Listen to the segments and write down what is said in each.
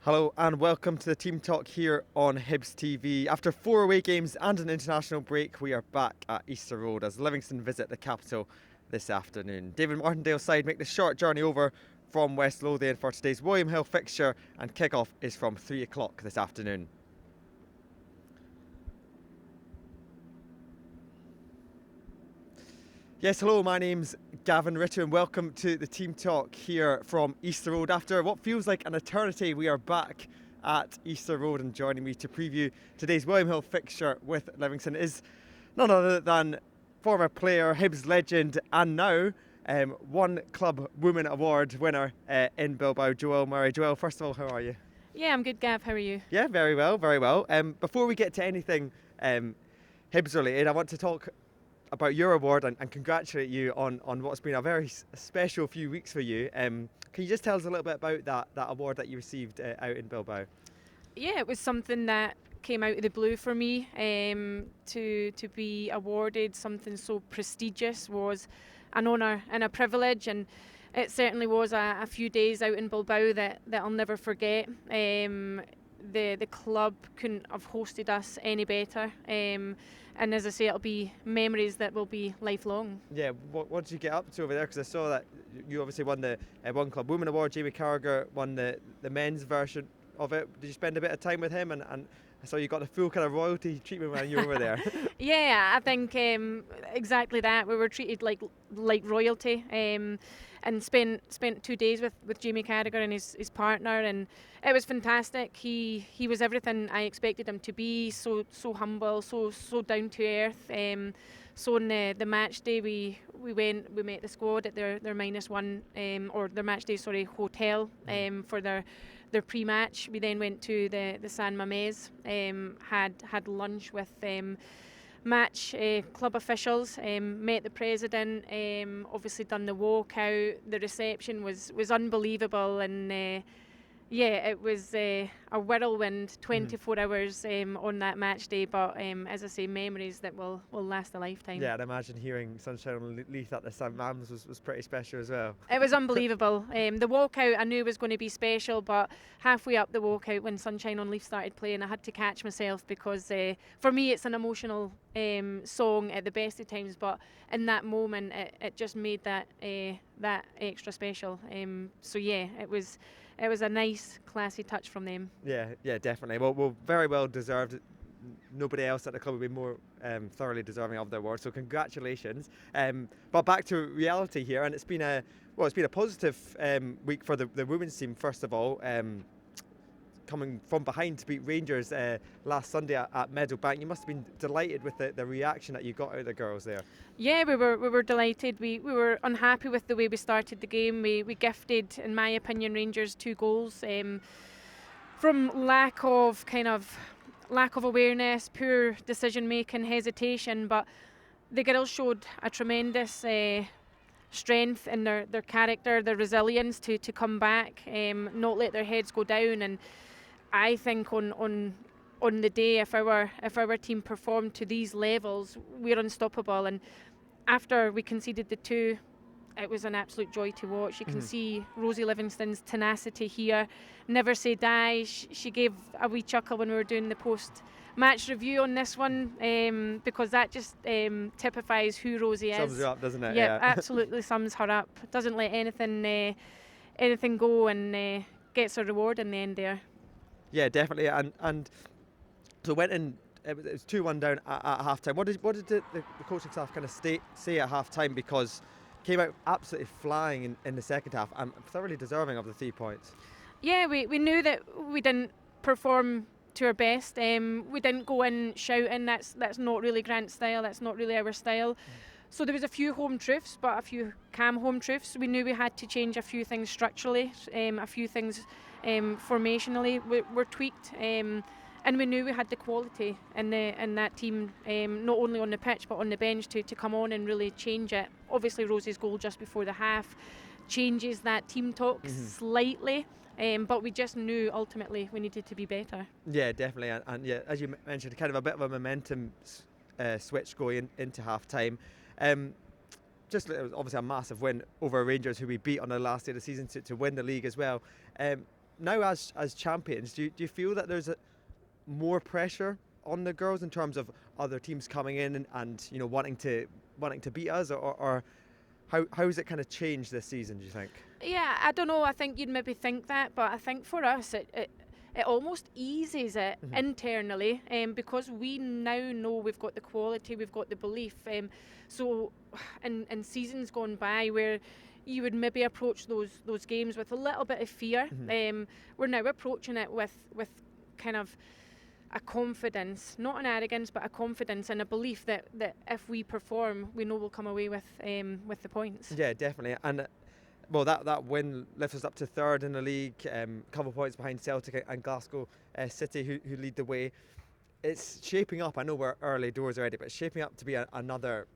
Hello and welcome to the Team Talk here on Hibs TV. After 4 away games and an international break, we are back at Easter Road as Livingston visit the capital this afternoon. David Martindale's side make the short journey over from West Lothian for today's William Hill fixture, and kick-off is from 3 o'clock this afternoon. Yes, hello, my name's Gavin Rittoo and welcome to the Team Talk here from Easter Road. After what feels like an eternity, we are back at Easter Road, and joining me to preview today's William Hill fixture with Livingston is none other than former player, Hibs legend and now One Club Woman Award winner in Bilbao, Joelle Murray. Joelle, first of all, how are you? Yeah, I'm good, Gav. How are you? Yeah, very well, very well. Before we get to anything Hibs related, I want to talk about your award and congratulate you on what's been a very special few weeks for you. Can you just tell us a little bit about that award that you received out in Bilbao? Yeah, it was something that came out of the blue for me. To be awarded something so prestigious was an honour and a privilege, and it certainly was a few days out in Bilbao that I'll never forget. The club couldn't have hosted us any better, and as I say, it'll be memories that will be lifelong. Yeah, what did you get up to over there? Because I saw that you obviously won the One Club Woman Award. Jamie Carragher won the men's version of it. Did you spend a bit of time with him? And I saw you got the full kind of royalty treatment when you were over there. Yeah, I think exactly that. We were treated like royalty. And spent 2 days with Jamie Carragher and his partner, and it was fantastic. He was everything I expected him to be. So humble, so down to earth. So on the match day we met the squad at their -1 or their match day hotel for their pre-match. We then went to the San Mamés, had lunch with match club officials, met the president, obviously done the walkout. The reception was unbelievable, and it was a whirlwind 24 hours on that match day, but as I say, memories that will last a lifetime. Yeah, I'd imagine hearing Sunshine on Leith at the St Mams was pretty special as well. It was unbelievable. The walkout I knew was going to be special, but halfway up the walkout when Sunshine on Leith started playing, I had to catch myself because for me it's an emotional song at the best of times, but in that moment it just made that extra special. So yeah, it was a nice, classy touch from them. Yeah, definitely. Well, very well deserved. Nobody else at the club would be more thoroughly deserving of the award. So congratulations. But back to reality here, and it's been a positive week for the women's team. First of all, coming from behind to beat Rangers last Sunday at Meadowbank. You must have been delighted with the reaction that you got out of the girls there. Yeah, we were delighted. We were unhappy with the way we started the game. We gifted, in my opinion, Rangers 2 goals from lack of awareness, poor decision making, hesitation. But the girls showed a tremendous strength in their character, their resilience to come back, not let their heads go down. And I think on the day, if our team performed to these levels, we're unstoppable. And after we conceded the 2, it was an absolute joy to watch. You can see Rosie Livingston's tenacity here, never say die. She gave a wee chuckle when we were doing the post-match review on this one, because that just typifies who Rosie is. Sums her up, doesn't it? Yeah, absolutely sums her up. Doesn't let anything go, and gets a reward in the end there. Yeah, definitely. And so went in. It was 2-1 down at half time. What did the coaching staff kind of say at half time? Because came out absolutely flying in the second half and thoroughly deserving of the 3 points. Yeah, we knew that we didn't perform to our best. We didn't go in shouting. That's not really Grant's style. That's not really our style. So there was a few home truths, but a few calm home truths. We knew we had to change a few things structurally, a few things formationally were tweaked. And we knew we had the quality in that team, not only on the pitch but on the bench to come on and really change it. Obviously Rosie's goal just before the half changes that team talk slightly, but we just knew ultimately we needed to be better. Yeah, definitely, and yeah, as you mentioned, kind of a bit of a momentum switch going into half time. Just it was obviously a massive win over Rangers, who we beat on the last day of the season to win the league as well. now as champions, do you feel that there's more pressure on the girls in terms of other teams coming in and wanting to beat us, or how has it kind of changed this season, do you think? Yeah, I don't know. I think you'd maybe think that, but I think for us it almost eases it internally, because we now know we've got the quality, we've got the belief. So in seasons gone by where you would maybe approach those games with a little bit of fear, we're now approaching it with kind of a confidence, not an arrogance, but a confidence and a belief that if we perform, we know we'll come away with the points. Yeah, definitely. And well, that win lifts us up to third in the league, couple of points behind Celtic and Glasgow City, who lead the way. It's shaping up. I know we're early doors already, but it's shaping up to be another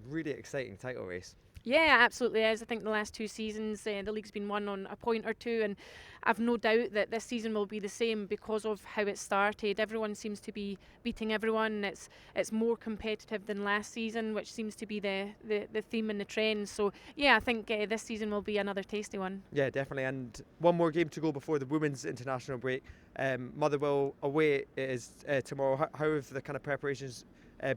really exciting title race. Yeah, absolutely is. I think the last 2 seasons, the league's been won on a point or two, and I've no doubt that this season will be the same because of how it started. Everyone seems to be beating everyone. It's more competitive than last season, which seems to be the theme and the trend. So yeah, I think this season will be another tasty one. Yeah, definitely. And one more game to go before the women's international break. Motherwell away is tomorrow. How have the kind of preparations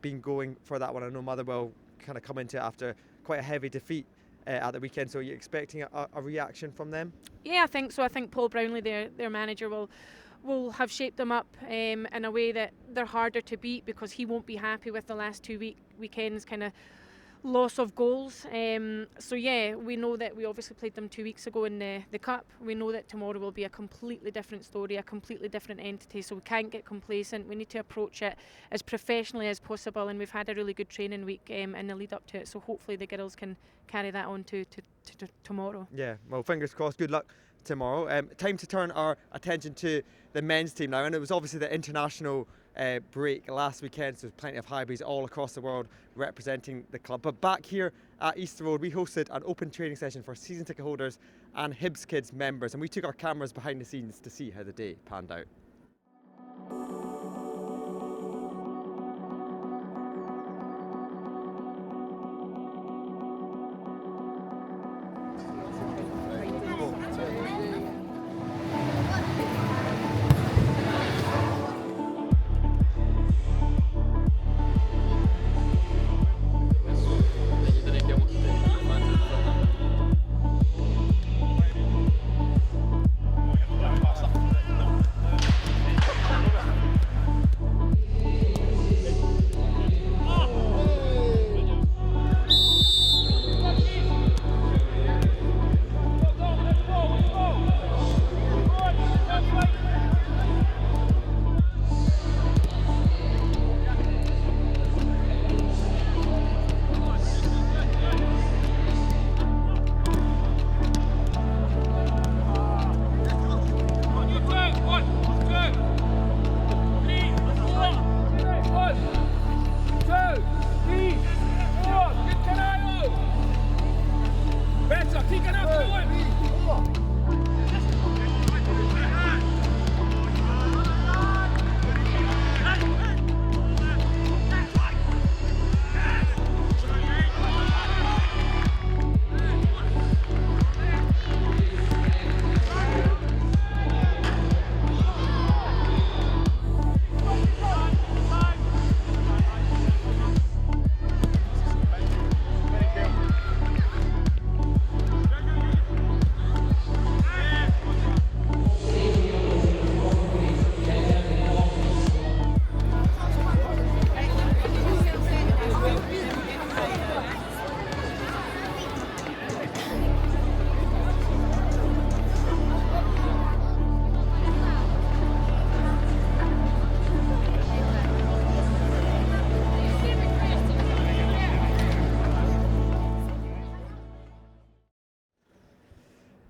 been going for that one? I know Motherwell kind of come into it after quite a heavy defeat at the weekend, so are you expecting a reaction from them? Yeah, I think so. I think Paul Brownlee, their manager, will have shaped them up in a way that they're harder to beat, because he won't be happy with the last 2 weekends kind of loss of goals. So yeah, we know that we obviously played them 2 weeks ago in the Cup. We know that tomorrow will be a completely different story, a completely different entity, so we can't get complacent. We need to approach it as professionally as possible, and we've had a really good training week in the lead up to it, so hopefully the girls can carry that on to tomorrow. Yeah, well, fingers crossed. Good luck tomorrow. Time to turn our attention to the men's team now, and it was obviously the international break last weekend, so there's plenty of Highbuys all across the world representing the club. But back here at Easter Road, we hosted an open training session for season ticket holders and Hibs Kids members, and we took our cameras behind the scenes to see how the day panned out.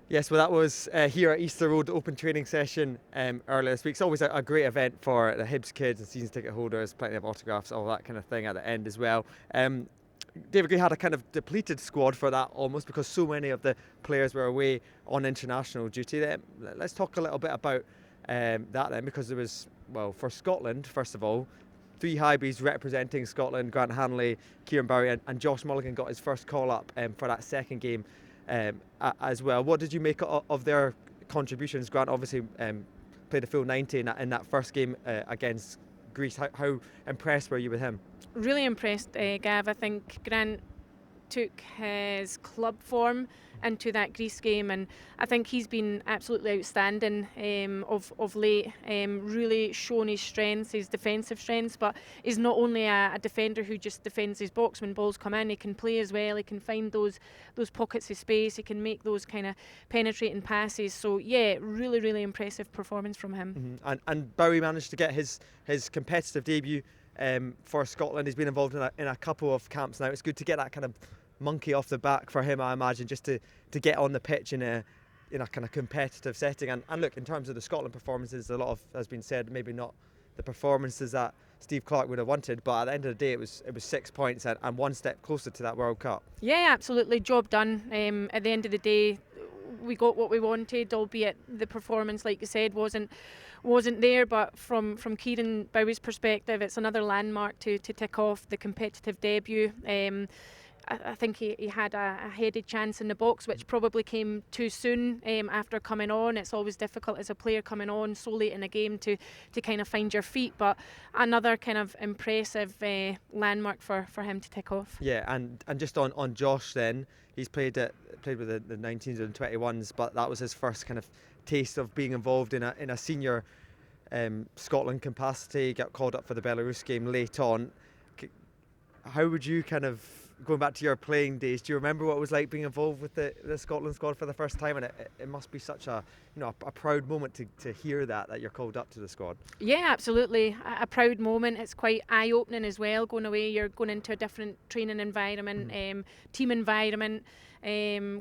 Yes, well, that was here at Easter Road Open Training Session earlier this week. It's always a great event for the Hibs kids and season ticket holders, plenty of autographs, all that kind of thing at the end as well. David Gray had a kind of depleted squad for that almost, because so many of the players were away on international duty. Let's talk a little bit about that then, because there was, well, for Scotland, first of all, 3 Highbuys representing Scotland. Grant Hanley, Kieran Bowie and Josh Mulligan got his first call up for that second game as well. What did you make of their contributions. Grant obviously played a full 90 in that first game against Greece. How impressed were you with him? Really impressed, Gav. I think Grant took his club form into that Greece game, and I think he's been absolutely outstanding of late, really shown his strengths, his defensive strengths, but he's not only a defender who just defends his box when balls come in. He can play as well, he can find those pockets of space, he can make those kind of penetrating passes. So yeah, really impressive performance from him. And Bowie managed to get his competitive debut for Scotland. He's been involved in a couple of camps now. It's good to get that kind of monkey off the back for him, I imagine, just to get on the pitch in a kind of competitive setting. And look, in terms of the Scotland performances, a lot of has been said, maybe not the performances that Steve Clarke would have wanted, but at the end of the day it was 6 points and one step closer to that World Cup. Yeah, absolutely, job done. At the end of the day, we got what we wanted, albeit the performance, like you said, wasn't there, but from Kieran Bowie's perspective, it's another landmark to tick off the competitive debut. I think he had a headed chance in the box, which probably came too soon after coming on. It's always difficult as a player coming on so late in a game to kind of find your feet, but another kind of impressive landmark for him to tick off. Yeah, and just on Josh then, he's played with the 19s and 21s, but that was his first kind of taste of being involved in a senior Scotland capacity. Got called up for the Belarus game late on. How would you kind of, going back to your playing days, do you remember what it was like being involved with the Scotland squad for the first time? And it must be such a proud moment to hear that you're called up to the squad. Yeah, absolutely, a proud moment. It's quite eye-opening as well. Going away, you're going into a different training environment, team environment.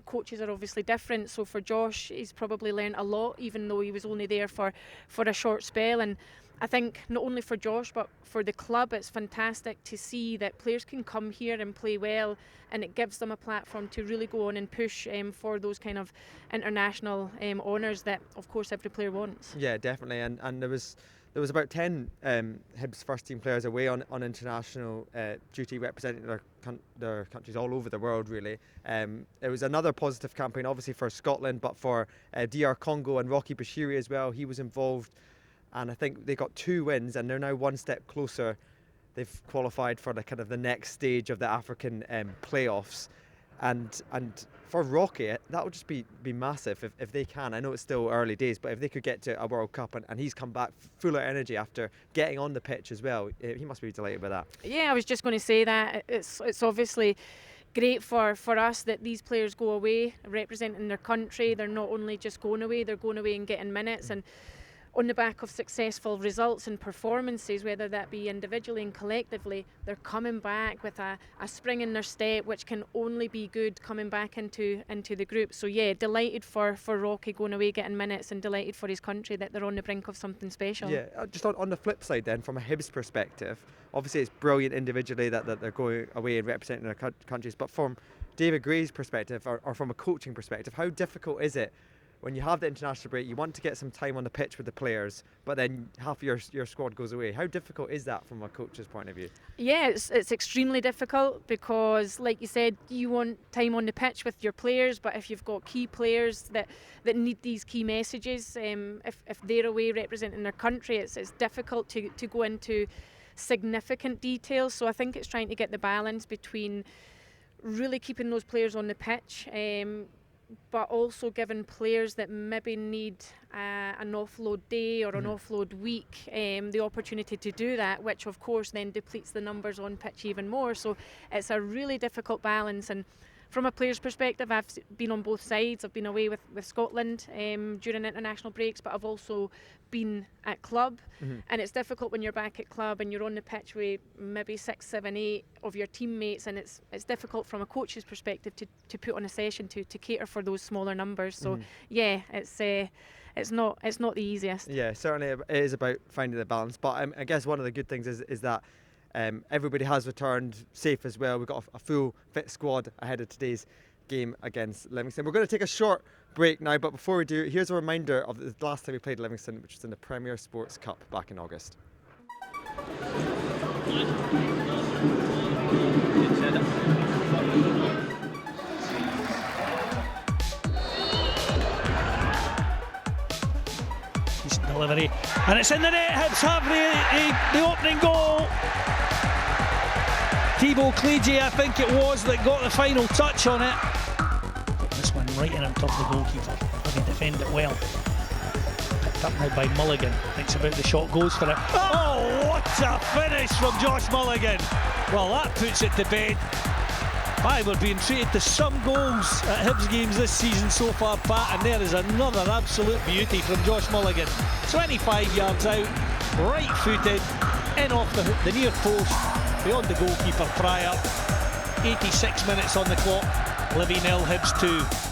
Coaches are obviously different, so for Josh, he's probably learned a lot, even though he was only there for a short spell. And I think not only for Josh but for the club, it's fantastic to see that players can come here and play well, and it gives them a platform to really go on and push for those kind of international honours that of course every player wants. Yeah, definitely, and there was about 10 Hibs first team players away on international duty, representing their countries all over the world really. It was another positive campaign obviously for Scotland, but for DR Congo and Rocky Bashiri as well. He was involved, and I think they got 2 wins, and they're now one step closer. They've qualified for the next stage of the African playoffs, and for Rocky that would just be massive if they can. I know it's still early days, but if they could get to a World Cup and he's come back full of energy after getting on the pitch as well, he must be delighted with that. Yeah, I was just going to say that it's obviously great for us that these players go away representing their country. They're not only just going away, they're going away and getting minutes, and on the back of successful results and performances, whether that be individually and collectively, they're coming back with a spring in their step, which can only be good coming back into the group. So yeah, delighted for Rocky going away getting minutes, and delighted for his country that they're on the brink of something special. Yeah, just on the flip side then, from a Hibs perspective, obviously it's brilliant individually that they're going away and representing their countries, but from David Gray's perspective, or from a coaching perspective, how difficult is it when you have the international break, you want to get some time on the pitch with the players, but then half your squad goes away? How difficult is that from a coach's point of view? Yeah, it's extremely difficult, because like you said, you want time on the pitch with your players, but if you've got key players that need these key messages, if they're away representing their country, it's difficult to go into significant details. So I think it's trying to get the balance between really keeping those players on the pitch, but also giving players that maybe need an offload day or an offload week the opportunity to do that, which of course then depletes the numbers on pitch even more. So it's a really difficult balance, and from a player's perspective, I've been on both sides. I've been away with Scotland during international breaks, but I've also been at club, and it's difficult when you're back at club and you're on the pitch with maybe 6, 7, 8 of your teammates, and it's difficult from a coach's perspective to put on a session to cater for those smaller numbers. So yeah, it's not the easiest. Yeah, certainly it is about finding the balance, but I guess one of the good things is that everybody has returned safe as well. We've got a full fit squad ahead of today's game against Livingston. We're going to take a short break now, but before we do, here's a reminder of the last time we played Livingston, which was in the Premier Sports Cup back in August. delivery, and it's in the net. Hibs have the opening goal. Thibaut Clegy, I think it was, that got the final touch on it. This one right in on top of the goalkeeper. Having defended it well. Picked up now by Mulligan. Thinks about the shot, goes for it. Oh, what a finish from Josh Mulligan! Well, that puts it to bed. We're being treated to some goals at Hibs games this season so far, Pat, and there is another absolute beauty from Josh Mulligan. 25 yards out, right-footed, in off the near post, beyond the goalkeeper Pryor. 86 minutes on the clock, Livy 0, Hibs 2.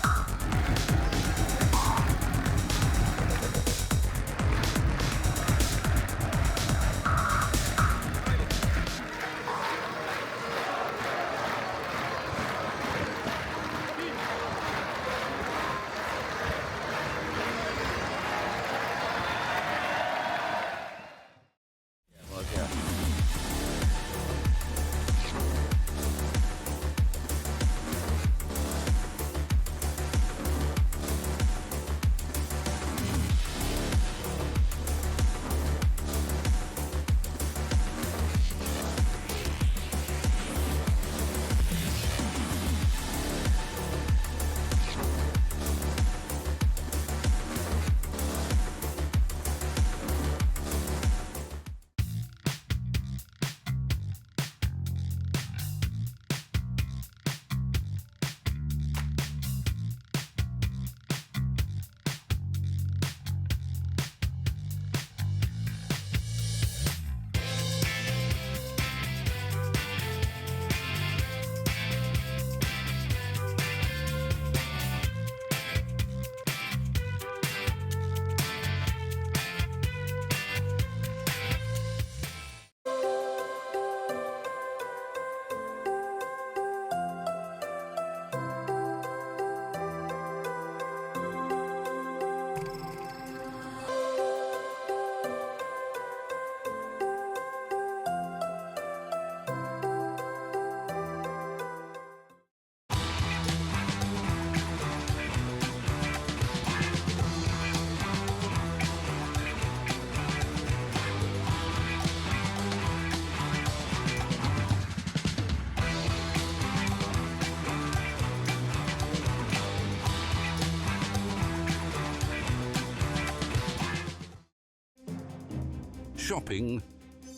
Shopping,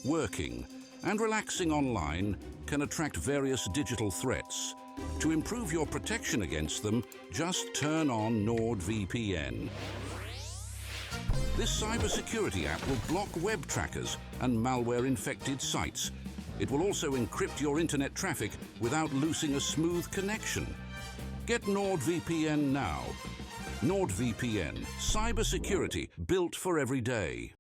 working, and relaxing online can attract various digital threats. To improve your protection against them, just turn on NordVPN. This cybersecurity app will block web trackers and malware-infected sites. It will also encrypt your internet traffic without losing a smooth connection. Get NordVPN now. NordVPN, cybersecurity built for every day.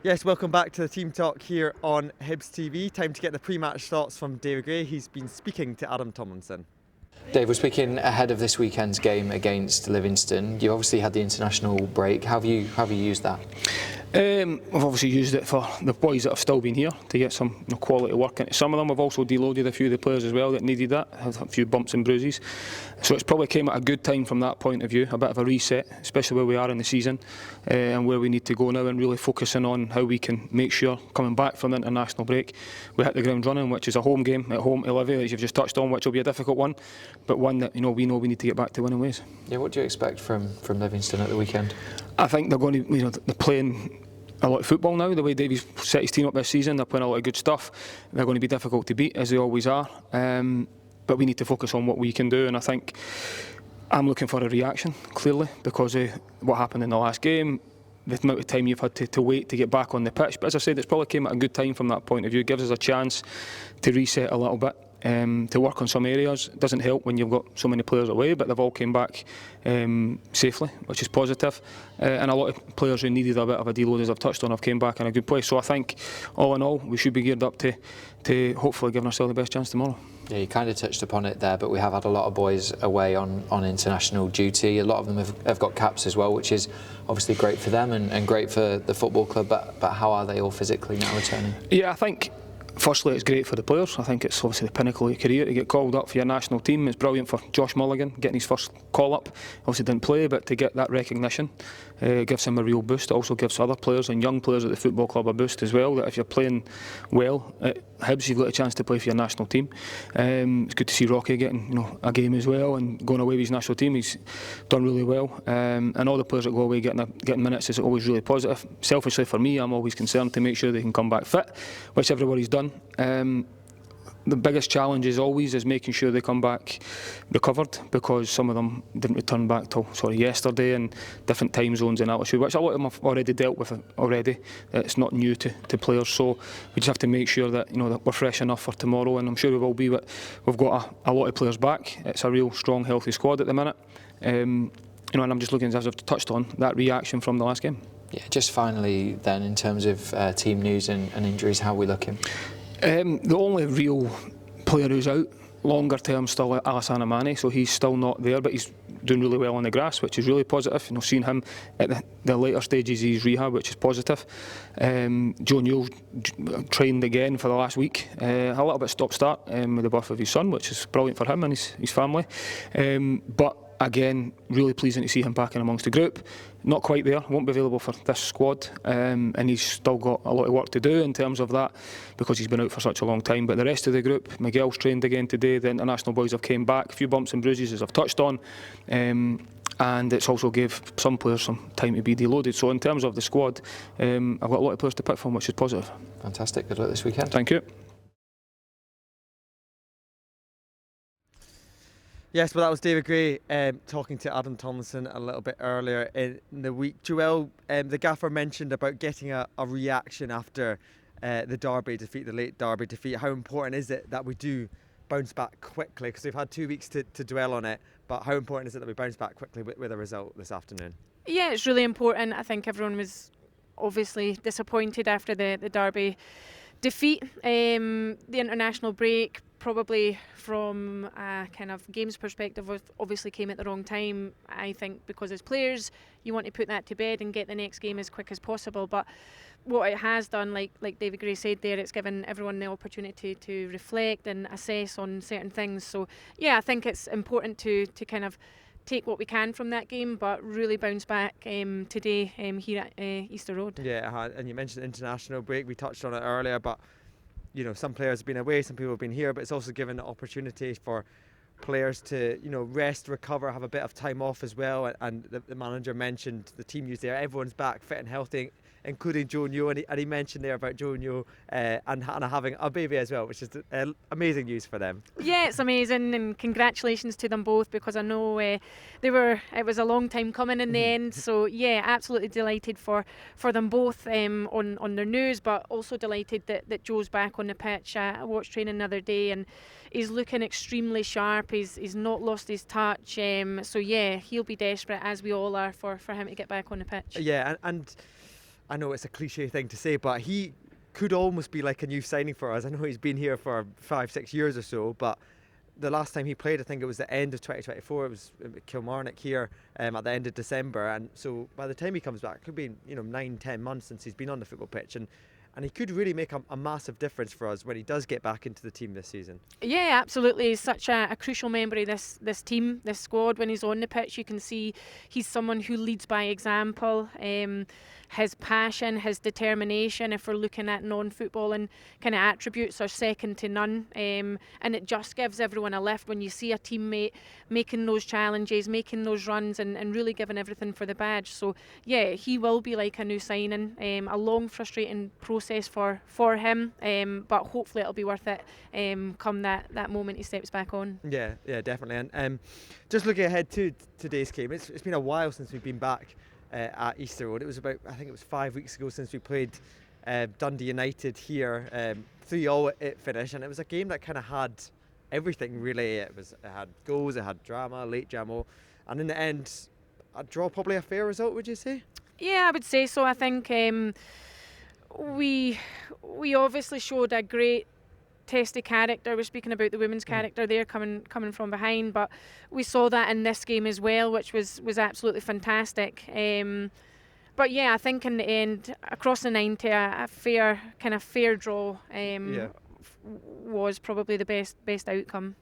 Yes, welcome back to the Team Talk here on Hibs TV. Time to get the pre-match thoughts from David Gray. He's been speaking to Adam Tomlinson. Dave, we're speaking ahead of this weekend's game against Livingston. You obviously had the international break. How have you used that? I've obviously used it for the boys that have still been here to get some quality work into some of them. I've also deloaded a few of the players as well that needed that, had a few bumps and bruises. So it's probably came at a good time from that point of view, a bit of a reset, especially where we are in the season and where we need to go now, and really focusing on how we can make sure, coming back from the international break, we hit the ground running, which is a home game at home to Livy, as you've just touched on, which will be a difficult one, but one that we know we need to get back to winning ways. Yeah, what do you expect from Livingston at the weekend? I think they're going to, they're playing a lot of football now, the way Davies set his team up this season. They're playing a lot of good stuff. They're going to be difficult to beat, as they always are, but we need to focus on what we can do, and I think I'm looking for a reaction, clearly, because of what happened in the last game, the amount of time you've had to wait to get back on the pitch. But as I said, it's probably came at a good time from that point of view. It gives us a chance to reset a little bit, to work on some areas. It doesn't help when you've got so many players away, but they've all came back safely, which is positive. And a lot of players who needed a bit of a deload, as I've touched on, have came back in a good place. So I think, all in all, we should be geared up to hopefully giving ourselves the best chance tomorrow. Yeah, you kind of touched upon it there, but we have had a lot of boys away on international duty. A lot of them have got caps as well, which is obviously great for them and great for the football club. But how are they all physically now returning? Yeah, I think Firstly, it's great for the players. I think it's obviously the pinnacle of your career to get called up for your national team. It's brilliant for Josh Mulligan getting his first call up. Obviously didn't play, but to get that recognition gives him a real boost. It also gives other players and young players at the football club a boost as well, that if you're playing well at Hibs, you've got a chance to play for your national team. It's good to see Rocky getting a game as well and going away with his national team. He's done really well, and all the players that go away getting minutes is always really positive. Selfishly for me, I'm always concerned to make sure they can come back fit, which everybody's done. The biggest challenge is making sure they come back recovered, because some of them didn't return back till yesterday, and different time zones and altitude, which a lot of them have already dealt with already. It's not new to players, so we just have to make sure that that we're fresh enough for tomorrow, and I'm sure we will be. But we've got a lot of players back. It's a real strong, healthy squad at the minute. And I'm just looking, as I've touched on, that reaction from the last game. Yeah, just finally then, in terms of team news and injuries, how are we looking? The only real player who's out longer term still Alassane Mane, so he's still not there, but he's doing really well on the grass, which is really positive. Seeing him at the later stages of his rehab, which is positive. Joe Newell trained again for the last week, a little bit stop-start with the birth of his son, which is brilliant for him and his family. But again, really pleasing to see him back in amongst the group. Not quite there, won't be available for this squad, and he's still got a lot of work to do in terms of that, because he's been out for such a long time. But the rest of the group, Miguel's trained again today, the international boys have came back, a few bumps and bruises as I've touched on, and it's also gave some players some time to be deloaded. So in terms of the squad, I've got a lot of players to pick from, which is positive. Fantastic, good luck this weekend. Thank you. Yes, well, that was David Gray talking to Adam Tomlinson a little bit earlier in the week. Joelle, the gaffer mentioned about getting a reaction after the Derby defeat, the late Derby defeat. How important is it that we do bounce back quickly? Because we've had 2 weeks to dwell on it, but how important is it that we bounce back quickly with a result this afternoon? Yeah, it's really important. I think everyone was obviously disappointed after the Derby defeat. The international break, probably from a kind of games perspective, obviously came at the wrong time. I think because as players you want to put that to bed and get the next game as quick as possible, but what it has done, like David Gray said there, it's given everyone the opportunity to reflect and assess on certain things. So yeah, I think it's important to kind of take what we can from that game, but really bounce back today here at Easter Road. Yeah, and you mentioned international break, we touched on it earlier, but some players have been away, some people have been here, but it's also given the opportunity for players to rest, recover, have a bit of time off as well. And the manager mentioned the team news there, everyone's back fit and healthy, including Joe Newell, and he mentioned there about Joe Newell and Hannah having a baby as well, which is amazing news for them. Yeah, it's amazing, and congratulations to them both, because I know it was a long time coming in the end. So yeah, absolutely delighted for them both on their news, but also delighted that Joe's back on the pitch. I watched training the other day and he's looking extremely sharp. He's not lost his touch. So yeah, he'll be desperate, as we all are, for him to get back on the pitch. Yeah, and I know it's a cliche thing to say, but he could almost be like a new signing for us. I know he's been here for 5-6 years or so, but the last time he played, I think it was the end of 2024. It was Kilmarnock here at the end of December, and so by the time he comes back, it could be 9-10 months since he's been on the football pitch, and he could really make a massive difference for us when he does get back into the team this season. Yeah, absolutely. He's such a crucial member of this team, this squad. When he's on the pitch, you can see he's someone who leads by example. His passion, his determination, if we're looking at non-footballing kind of attributes, are second to none. And it just gives everyone a lift when you see a teammate making those challenges, making those runs, and really giving everything for the badge. So yeah, he will be like a new signing. A long, frustrating process for him, but hopefully it'll be worth it come that moment he steps back on. Yeah, definitely. And just looking ahead to today's game, it's been a while since we've been back at Easter Road. It was I think it was 5 weeks ago since we played Dundee United here. 3-0 it finished, and it was a game that kind of had everything really. It had goals, it had drama, late drama, and in the end, a draw, probably a fair result, would you say? Yeah, I would say so. I think we obviously showed a great testy character. We're speaking about the women's character there, coming from behind, but we saw that in this game as well, which was absolutely fantastic. But yeah, I think in the end, across the 90, a fair draw was probably the best outcome.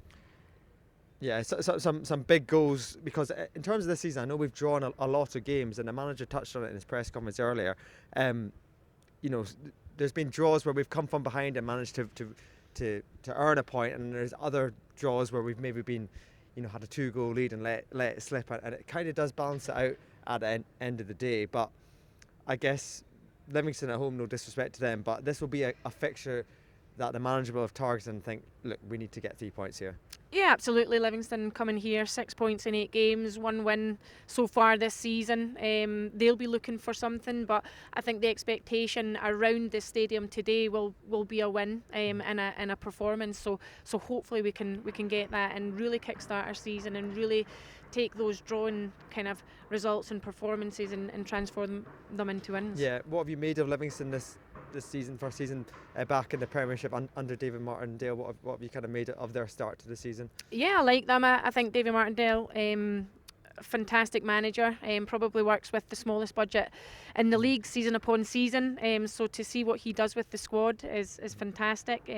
Yeah, so some big goals, because in terms of this season, I know we've drawn a lot of games, and the manager touched on it in his press conference earlier. There's been draws where we've come from behind and managed to earn a point, and there's other draws where we've maybe been, had a 2-goal lead and let it slip, and it kind of does balance it out at the end of the day. But I guess Livingston at home, no disrespect to them, but this will be a fixture that the manager will have targeted and think, look, we need to get 3 points here. Yeah, absolutely. Livingston coming here, 6 points in 8 games, 1 win so far this season. They'll be looking for something, but I think the expectation around this stadium today will be a win and a performance. So hopefully we can get that and really kickstart our season and really take those drawn kind of results and performances and transform them into wins. Yeah, what have you made of Livingston this season, first season back in the Premiership under David Martindale? What have you kind of made of their start to the season? Yeah, I like them. I think David Martindale, fantastic manager, probably works with the smallest budget in the league season upon season, so to see what he does with the squad is fantastic.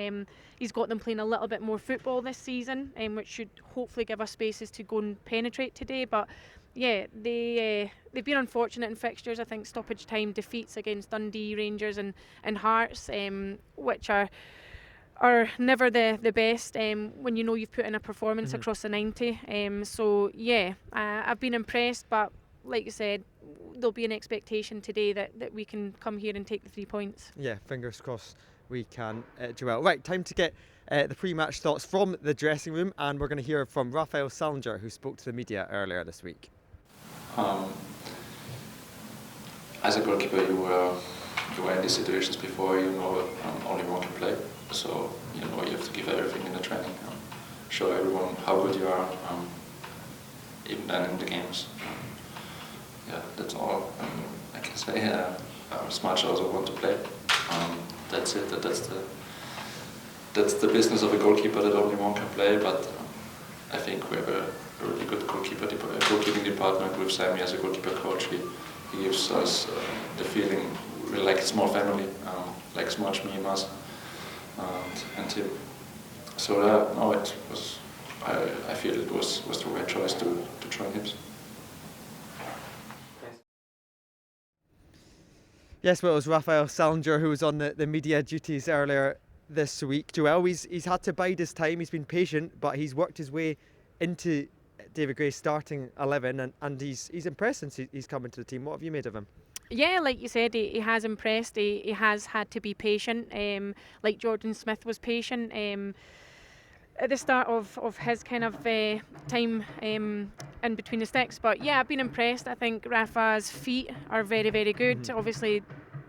He's got them playing a little bit more football this season, which should hopefully give us spaces to go and penetrate today. But yeah, they've been unfortunate in fixtures. I think stoppage time defeats against Dundee, Rangers and Hearts, which are never the best when you've put in a performance across the 90. So yeah, I've been impressed, but like you said, there'll be an expectation today that we can come here and take the 3 points. Yeah, fingers crossed we can, Joelle. Right, time to get the pre-match thoughts from the dressing room, and we're going to hear from Raphael Salinger, who spoke to the media earlier this week. As a goalkeeper, you were in these situations before. Only one can play, so you have to give everything in the training, show everyone how good you are, even then in the games. Yeah, that's all I can say. As much as I want to play, that's it. That's the business of a goalkeeper, that only one can play. But I think we have a really good goalkeeping department with Sammy as a goalkeeper coach. He gives us the feeling we're like a small family, like as much me and us and him. So no, it was. I feel it was the right choice to join Hibs. Yes, well, it was Raphael Salinger who was on the media duties earlier this week. Joelle, he's had to bide his time. He's been patient, but he's worked his way into David Gray's starting 11, and he's impressed since he's come into the team. What have you made of him? Yeah, like you said, he has impressed. He has had to be patient, like Jordan Smith was patient at the start of his kind of time in between the sticks. But yeah, I've been impressed. I think Rafa's feet are very, very good. Obviously,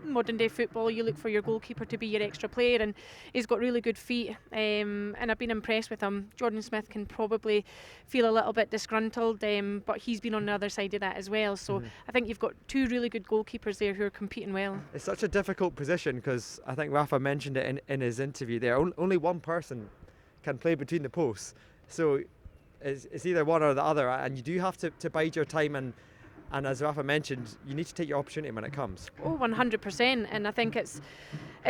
modern day football, you look for your goalkeeper to be your extra player, and he's got really good feet, and I've been impressed with him. Jordan Smith can probably feel a little bit disgruntled, but he's been on the other side of that as well. So I think you've got 2 really good goalkeepers there who are competing well. It's such a difficult position, because I think Rafa mentioned it in his interview there. Only one person can play between the posts, so it's either one or the other, and you do have to bide your time, and as Rafa mentioned, you need to take your opportunity when it comes. Oh, 100%, and I think it's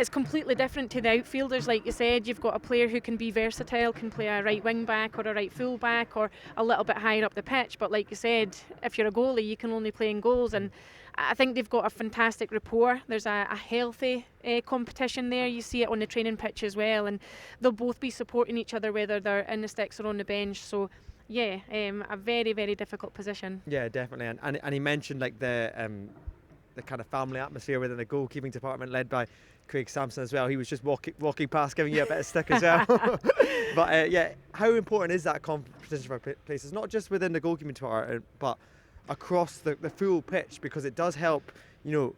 completely different to the outfielders. Like you said, you've got a player who can be versatile, can play a right wing back or a right full back or a little bit higher up the pitch, but like you said, if you're a goalie, you can only play in goals, and I think they've got a fantastic rapport. There's a healthy competition there. You see it on the training pitch as well, and they'll both be supporting each other whether they're in the sticks or on the bench. So yeah, a very, very difficult position. Yeah, definitely, and he mentioned like the kind of family atmosphere within the goalkeeping department, led by Craig Sampson as well. He was just walking past, giving you a bit of stick as well. But yeah, how important is that competition for places, not just within the goalkeeping department, but across the full pitch, because it does help,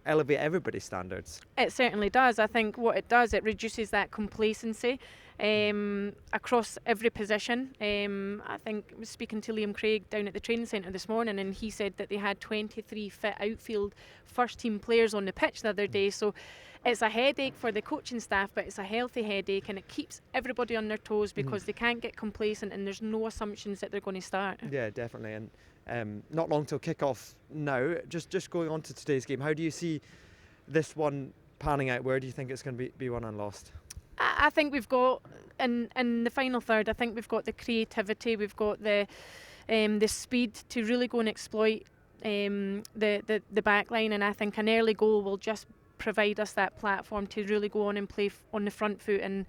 elevate everybody's standards. It certainly does. I think what it does, it reduces that complacency across every position. I think I was speaking to Liam Craig down at the training centre this morning, and he said that they had 23 fit outfield first team players on the pitch the other day. So it's a headache for the coaching staff, but it's a healthy headache, and it keeps everybody on their toes, because they can't get complacent and there's no assumptions that they're going to start. Yeah, definitely. And not long till kick-off now. Just going on to today's game, how do you see this one panning out? Where do you think it's going to be won and lost? I think we've got in the final third. I think we've got the creativity, we've got the speed to really go and exploit the back line, and I think an early goal will just provide us that platform to really go on and play on the front foot and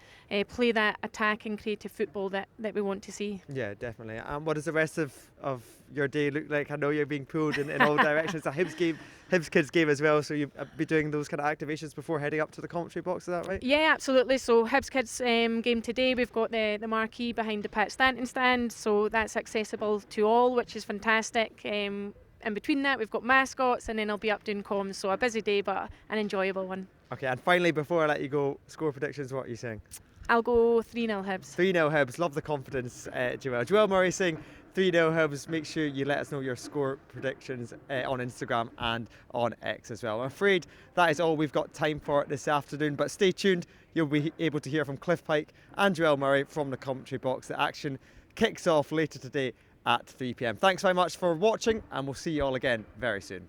play that attacking creative football that we want to see. Yeah, definitely. And what does the rest of your day look like? I know you're being pulled in all directions. It's a Hibs Kids game as well, so you'll be doing those kind of activations before heading up to the commentary box, is that right? Yeah, absolutely. So Hibs Kids game today, we've got the marquee behind the Pat Stanton stand, so that's accessible to all, which is fantastic. In between that, we've got mascots, and then I'll be up doing comms, so a busy day but an enjoyable one. Okay, and finally, before I let you go, score predictions, what are you saying? I'll go 3-0 Hibs. 3-0 Hibs. Love the confidence, Joelle. Joelle Murray saying 3-0 Hibs. Make sure you let us know your score predictions on Instagram and on X as well. I'm afraid that is all we've got time for this afternoon, but stay tuned. You'll be able to hear from Cliff Pike and Joelle Murray from the commentary box. The action kicks off later today at 3 p.m. Thanks very much for watching, and we'll see you all again very soon.